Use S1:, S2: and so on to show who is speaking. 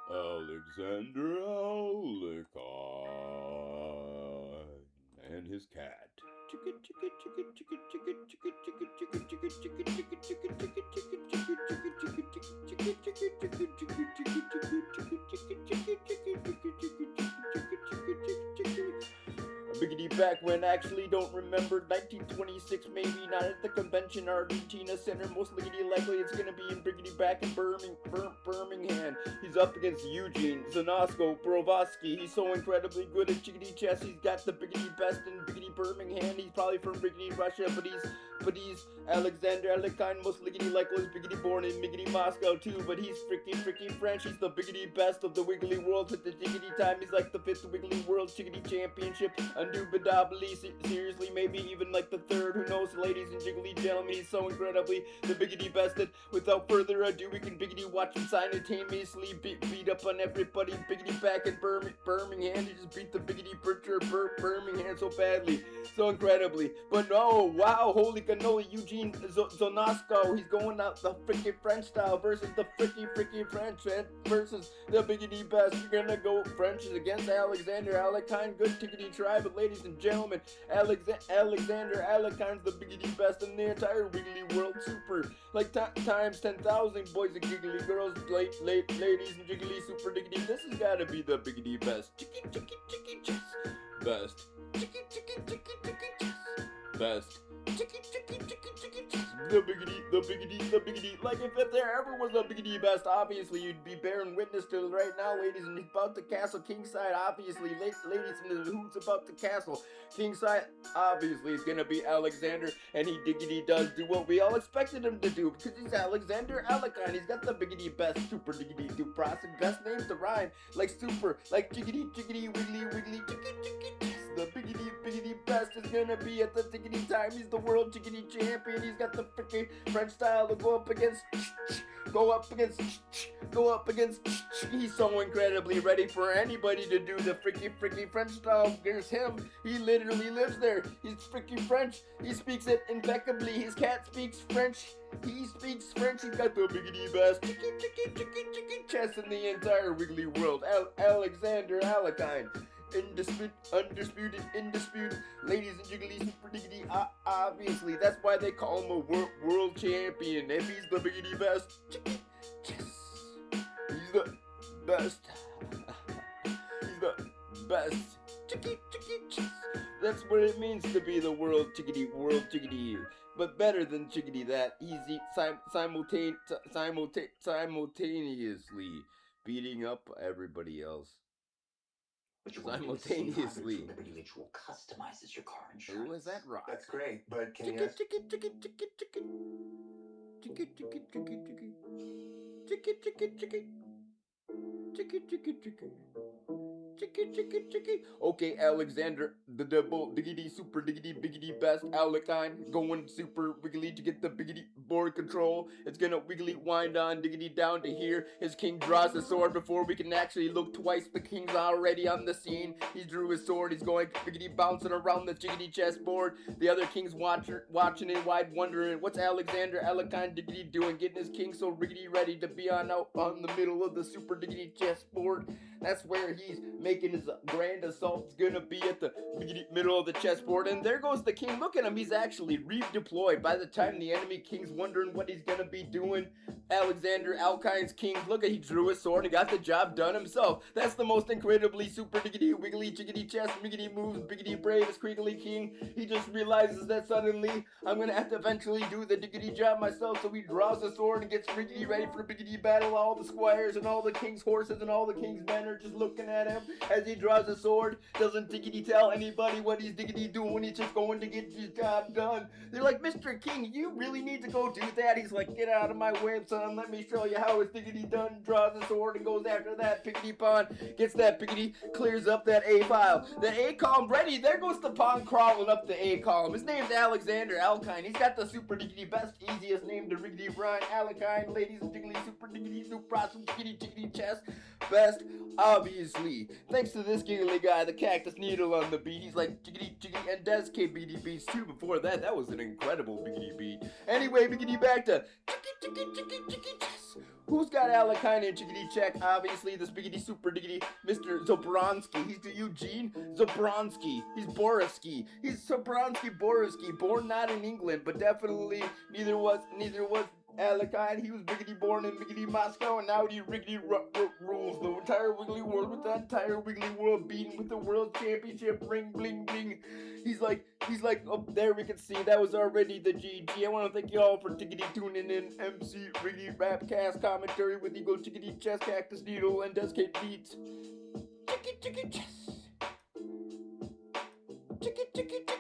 S1: Alexander Alekhine and his cat. Biggity back when actually don't remember 1926 maybe, not at the convention Argentina Center, most likely it's gonna be in Biggity back in Birmingham. He's up against Eugene, Znosko, Borovsky. He's so incredibly good at chickadee chess. He's got the biggity best in Biggity Birmingham. He's probably from Biggity Russia, but he's Alexander Alekhine, most likely is Biggity born in Biggity Moscow too, but he's freaking French. He's the biggity best of the wiggly world at the chickadee time. He's like the 5th wiggly world chickadee championship. Indubitably, seriously, maybe even like the 3rd, who knows, ladies and jiggly gentlemen, he's so incredibly the biggity bested. Without further ado, we can biggity watch him simultaneously beat up on everybody. Biggity back in Birmingham, he just beat the biggity butcher Birmingham so badly, so incredibly. But no, wow, holy cannoli, Eugene Znosko, he's going out the freaking French style versus the freaking French, versus the biggity best. You're gonna go French against Alexander Alekhine. Good tickety try, but ladies and gentlemen, Alexander Alekhine's the biggity best in the entire wiggly world. Super, like times 10,000, boys and giggly girls, ladies and jiggly super diggity. This has got to be the biggity best. Chicky chess. Best. Chicky chess. Best. Chicky chess. The biggity. Like if there ever was a biggity best, obviously you'd be bearing witness to it right now, ladies. And he's about to castle kingside, obviously. Ladies and who's about to castle kingside, obviously it's gonna be Alexander, and he diggity does do what we all expected him to do, because he's Alexander Alekhine. He's got the biggity best, super diggity do process, best names to rhyme, like super, like jiggity wiggly chicky. The biggity best is gonna be at the tickety time. He's the world chickadee champion. He's got the freaking French style to go up against. He's so incredibly ready for anybody to do the freaking French style. There's him. He literally lives there. He's freaking French. He speaks it impeccably. His cat speaks French. He speaks French. He's got the biggity best chicky chess in the entire wiggly world. Alexander Alekhine. Undisputed, ladies and jiggly super diggity, obviously, that's why they call him a world champion. If he's the biggity best, chicky chess, he's the best, he's the best, chicky chess. That's what it means to be the world chickadee, but better than chickadee, that he's simultaneously beating up everybody else. Simultaneously.
S2: Liberty Mutual customizes your car insurance.
S1: Ooh, is that right?
S3: That's great, but can you
S1: Okay, Alexander, the double diggity super diggity biggity best Alekhine going super wiggly to get the biggity board control. It's gonna wiggly wind on diggity down to here. His king draws the sword before we can actually look twice. The king's already on the scene. He drew his sword. He's going biggity bouncing around the jiggity chessboard. The other king's watching in wide wondering what's Alexander Alekhine diggity doing, getting his king so riggedy ready to be on the middle of the super diggity chessboard. That's where he's making his grand assault. It's gonna be at the middle of the chessboard, and there goes the king. Look at him, he's actually redeployed. By the time the enemy king's wondering what he's gonna be doing, Alexander Alekhine's king, look at, he drew his sword and got the job done himself. That's the most incredibly super diggity wiggly chickadee chess miggity moves, biggity brave creakily king. He just realizes that suddenly I'm gonna have to eventually do the diggity job myself, so he draws the sword and gets riggedy ready for biggity battle. All the squires and all the king's horses and all the king's men are just looking at him as he draws the sword. Doesn't diggity tell anybody what he's diggity doing. He's just going to get his job done. They're like, Mr. King, you really need to go do that. He's like, get out of my way, son. Let me show you how it's diggity done. Draws the sword and goes after that piggity pawn. Gets that piggity, clears up that A file. The A column ready. There goes the pawn crawling up the A column. His name's Alexander Alekhine. He's got the super diggity best, easiest name to riggedy rhyme. Alekhine, ladies and jiggly, super diggity, super awesome, chickadee chess. Best, obviously. Thanks to this giggly guy, the cactus needle on the beat. He's like jiggity, and dezk beats too. Before that, that was an incredible biggity beat. Anyway, biggity back to Who's got Alekhine and chickadee check? Obviously, the spiggity super diggity Mr. Zobronsky. He's the Eugene Zobronsky. He's Borovsky. He's Zobronsky Borovsky. Born not in England, but definitely neither was Alekhine. He was biggity born in biggity Moscow, and now he riggedy rules the entire wiggly world with that entire wiggly world beaten with the world championship ring bling bling. He's like up there. We can see that was already the GG. I want to thank you all for tickety tuning in. MC Riggedy Rapcast commentary with Eagle Chickadee Chess Cactus Needle and dezk beats. Chicky chess. Chicky